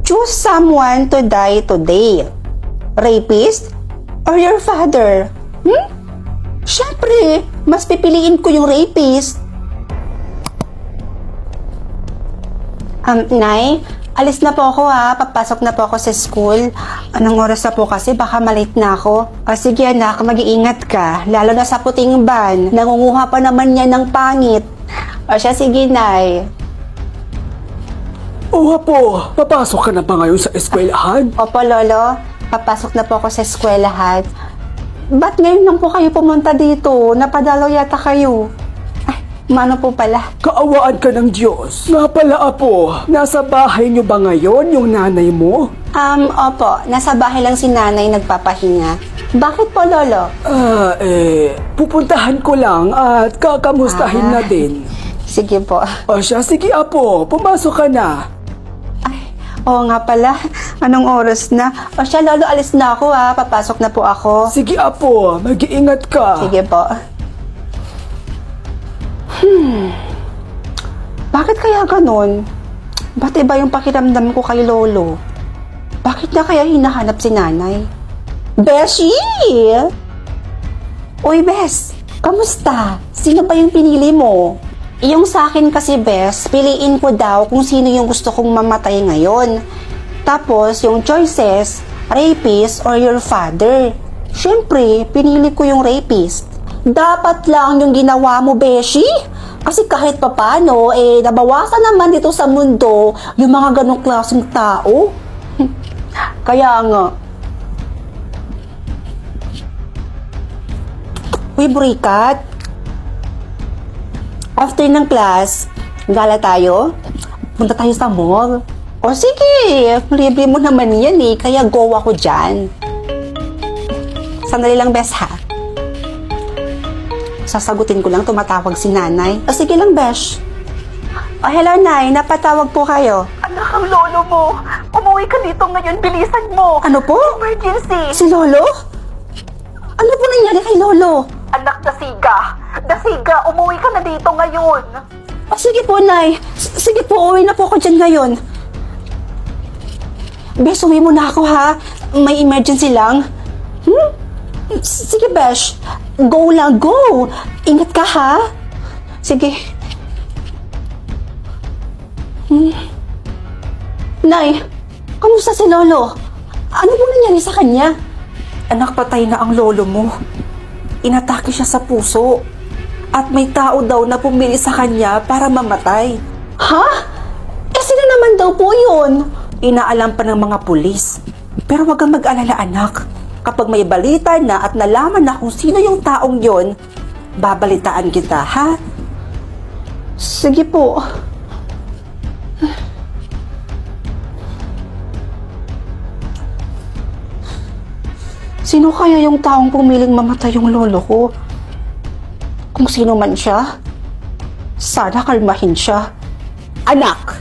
Choose someone to die today. Rapist or your father? Siyempre, mas pipiliin ko yung rapist. Nay, alis na po ako ha. Papasok na po ako sa school. Anong oras na po kasi? Baka malate na ako. O sige anak, mag-iingat ka. Lalo na sa puting van. Nangunguha pa naman yan ng pangit. O siya, sige Nay. Oo po, papasok ka na ba ngayon sa eskwelahan? Opo Lolo, papasok na po ako sa eskwelahan. Ba't ngayon lang po kayo pumunta dito? Napadalaw yata kayo. Ay, mano po pala. Kaawaan ka ng Diyos. Nga pala apo, nasa bahay niyo ba ngayon yung nanay mo? Opo, nasa bahay lang si nanay nagpapahinga. Bakit po Lolo? Pupuntahan ko lang at kakamustahin na din. Sige po. O siya, sige apo, pumasok ka na. Oo nga pala, anong oras na? O siya Lolo, alis na ako ha. Papasok na po ako. Sige apo, mag-iingat ka. Sige po. Bakit kaya ganun? Ba't iba yung pakiramdam ko kay Lolo? Bakit na kaya hinahanap si nanay? Beshi! Uy, Bes! Kamusta? Sino ba yung pinili mo? Yung sa akin kasi, Bes, piliin ko daw kung sino yung gusto kong mamatay ngayon. Tapos, yung choices, rapist or your father. Siyempre, pinili ko yung rapist. Dapat lang yung ginawa mo, Beshi. Kasi kahit papano, nabawasan naman dito sa mundo yung mga ganong klaseng tao. Kaya nga. Uy, Burikat. After ng class, gala tayo. Punta tayo sa mall. O sige, libre mo naman yan kaya go ako dyan. Sandali lang, Bes, ha? Sasagutin ko lang, tumatawag si nanay. O sige lang, Besh. O hello, Nay, napatawag po kayo. Anak, ang lolo mo. Umuwi ka dito ngayon, bilisan mo. Ano po? Emergency. Si Lolo? Ano po nangyari kay Lolo? Anak, Dasiga, umuwi ka na dito ngayon. O sige po, Nay. Sige po, uwi na po ako dyan ngayon. Besh, uwi mo na ako, ha? May emergency lang. Sige, Besh. Go lang, go. Ingat ka, ha? Sige. Nay, kamusta si Lolo? Ano po nangyari sa kanya? Anak, patay na ang lolo mo. Inatake siya sa puso. At may tao daw na pumili sa kanya para mamatay. Ha? Sino naman daw po yun? Inaalam pa ng mga pulis. Pero wag kang mag-alala, anak. Kapag may balita na at nalaman na kung sino yung taong yon, babalitaan kita, ha? Sige po. Sino kaya yung taong pumiling mamatay yung lolo ko? Kung sino man siya, sana kalmahin siya. Anak!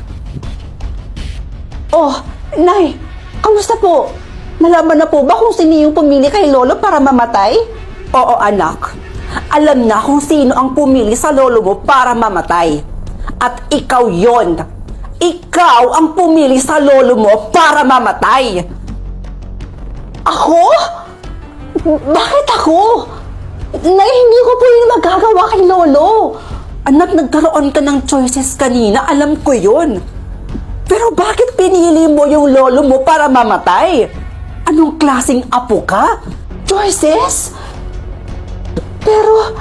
Oh, Nay! Kamusta po? Nalaman na po ba kung sino yung pumili kay lolo para mamatay? Oo, anak. Alam na kung sino ang pumili sa lolo mo para mamatay. At ikaw yon. Ikaw ang pumili sa lolo mo para mamatay. Ako? Bakit ako? Nay, hindi ko po yung magagawa kay lolo. Anak, nagkaroon ka ng choices kanina. Alam ko yun. Pero bakit pinili mo yung lolo mo para mamatay? Anong klaseng apo ka? Choices? Pero,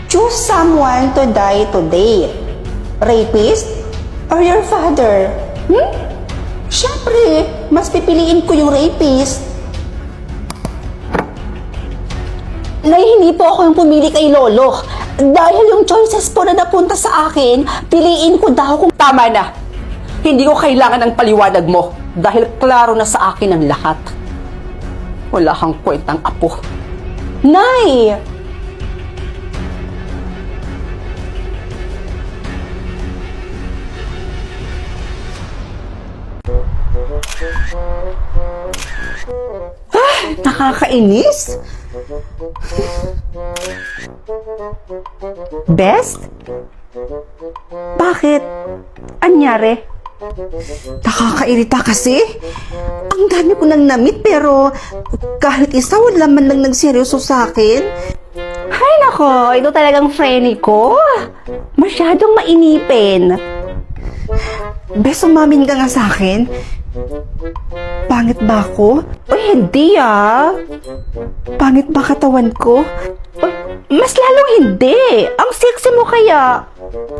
choose someone to die today. Rapist or your father? Siyempre, mas pipiliin ko yung rapist. Nay, hindi po ako yung pumili kay Lolo. Dahil yung choices po na napunta sa akin, piliin ko daw kung... Tama na. Hindi ko kailangan ng paliwanag mo dahil klaro na sa akin ang lahat. Wala kang kwentang apo. Nay! Nakakainis? Best? Bakit? Anyari? Nakakairita kasi. Ang dami ko nang namit pero kahit isa wala man lang nagseryoso sa akin. Hay nako, ito talagang friendly ko. Masyadong mainipin. Bes, umamin ka nga sa akin. Pangit ba ako? Uy, hindi ah. Pangit ba katawan ko? Uy, mas lalong hindi. Ang sexy mo kaya.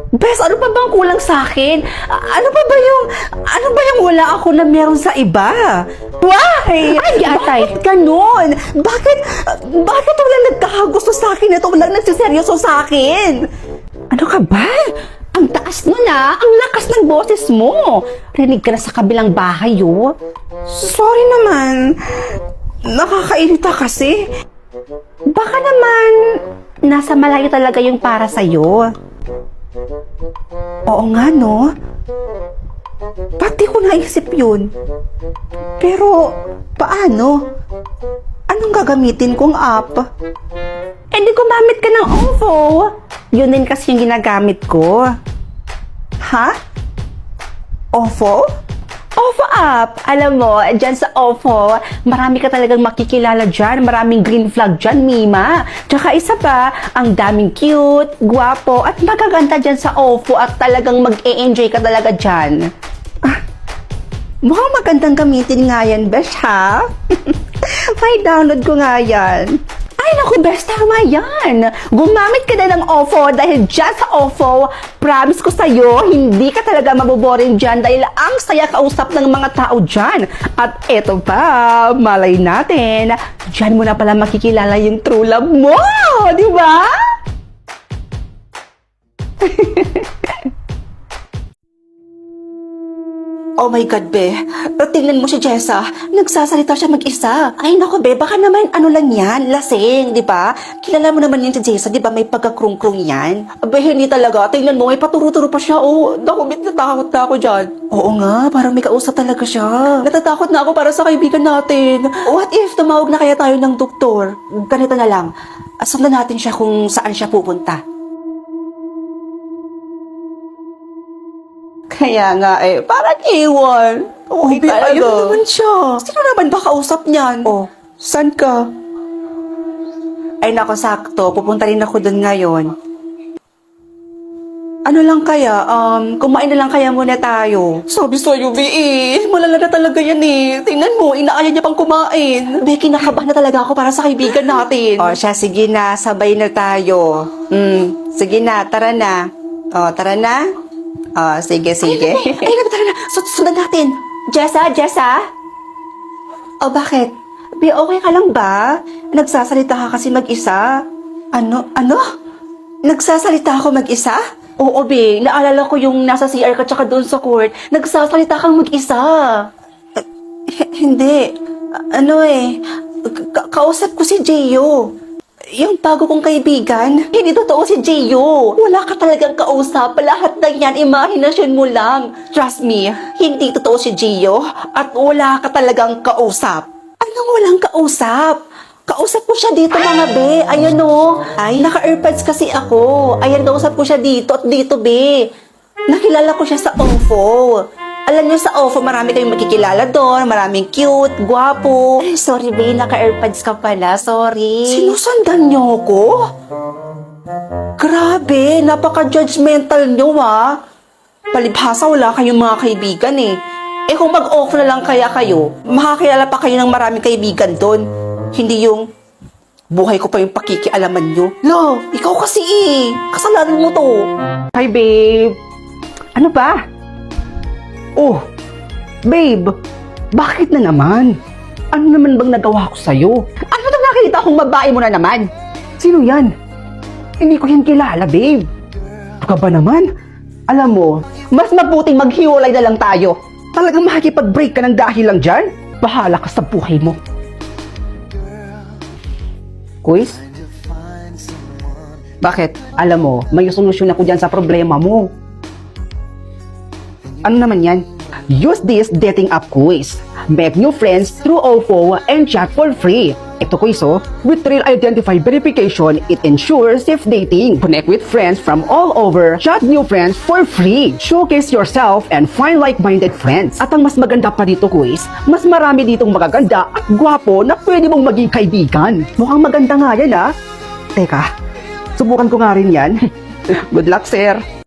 Bes, ano pa bang kulang sa akin? Ano ba yung wala ako na meron sa iba? Why? Ay, atay. Bakit ganun? Bakit walang nagkakagusto sa akin at walang nagsiseryoso sa akin? Ano ka ba? Ang taas mo na, ang lakas ng boses mo. Rinig ka na sa kabilang bahay, oh. Sorry naman. Nakakairita kasi. Baka naman, nasa malayo talaga yung para sa'yo. Oo nga, no? Pati ko naisip yun. Pero, paano? Anong gagamitin kong app? Eh, di gumamit ka ng OVO. Yun din kasi yung ginagamit ko. Ha? OVO? OVO app. Alam mo, dyan sa OVO, marami ka talagang makikilala dyan. Maraming green flag dyan, Mima. Tsaka isa pa, ang daming cute, gwapo, at magaganda dyan sa OVO at talagang mag-e-enjoy ka talaga dyan. Mukhang magandang gamitin nga yan, Besh, ha? May download ko nga yan. Ay, naku, Besh, tama yan. Gumamit ka na ng OVO dahil dyan sa OVO, promise ko sa'yo, hindi ka talaga maboboring dyan dahil ang saya kausap ng mga tao dyan. At eto pa, malay natin, dyan mo na pala makikilala yung true love mo, di ba? Oh my God, be. Tingnan mo si Jessa. Nagsasalita siya mag-isa. Ay, naku, be. Baka naman ano lang yan. Lasing, di ba? Kilala mo naman yun si Jessa, di ba? May pagkakrung-krung yan. Abe, hindi talaga. Tingnan mo, may paturo-turo pa siya. Oh, naku, natatakot na ako dyan. Oo nga, parang may kausap talaga siya. Natatakot na ako para sa kaibigan natin. What if tumawag na kaya tayo ng doktor? Ganito na lang. Sundan natin siya kung saan siya pupunta. Kaya nga eh, parang iwan. Okay talaga. Ayun naman siya. Sino naman ba kausap niyan? Oh, saan ka? Ay nako, sakto. Pupunta rin ako dun ngayon. Ano lang kaya? Kumain na lang kaya muna tayo. Sabi sa'yo, B.E. Malala na talaga yan eh. Tingnan mo, inaaya niya pang kumain. Be, kinakabahan na talaga ako para sa kaibigan natin. O siya, sige na. Sabay na tayo. Sige na, tara na. O, tara na. Sige. Ay, tara na. Sundan natin. Jessa? O, bakit? Be, okay ka lang ba? Nagsasalita ka kasi mag-isa? Ano? Nagsasalita ako mag-isa? Oo, be. Naalala ko yung nasa CR ka tsaka doon sa court. Nagsasalita kang mag-isa. Hindi. Kausap ko si Gio. Yung bago kong kaibigan, hindi totoo si Gio. Wala ka talagang kausap. Lahat na yan, imahinasyon mo lang. Trust me, hindi totoo si Gio at wala ka talagang kausap. Anong walang kausap? Kausap ko siya dito mga be. Ayan o. Ay, naka-earpads kasi ako. Ayan, kausap ko siya dito at dito be. Nakilala ko siya sa OVO. Alam niyo sa OVO, marami kayong makikilala doon. Maraming cute, gwapo. Ay, sorry, babe. Naka-earpads ka pala. Sorry. Sinusundan niyo ako? Grabe, napaka-judgmental niyo, ha? Palibhasa, wala kayong mga kaibigan, eh. Eh, kung mag-off na lang kaya kayo, makakilala pa kayo ng maraming kaibigan doon. Hindi yung buhay ko pa yung pakikialaman niyo. Lo, ikaw kasi, eh. Kasalanan mo to. Hi, babe. Ano ba? Oh, babe, bakit na naman? Ano naman bang nagawa ko sa'yo? Ano na nakita kong babae mo na naman? Sino yan? Hindi ko yan kilala, babe. Ano ka ba naman? Alam mo, mas mabuting maghiwalay na lang tayo. Talagang makikipag-break ka ng dahil lang dyan? Bahala ka sa buhay mo. Kuis? Bakit? Alam mo, may solusyon ako dyan sa problema mo. Ano naman yan? Use this dating app quiz. Make new friends through OVO and chat for free. Ito quiz oh. With Real Identify Verification, it ensures safe dating. Connect with friends from all over, chat new friends for free. Showcase yourself and find like-minded friends. At ang mas maganda pa dito quiz, mas marami ditong magaganda at gwapo na pwede mong maging kaibigan. Mukhang maganda nga yan ah. Teka, subukan ko nga rin yan. Good luck, sir.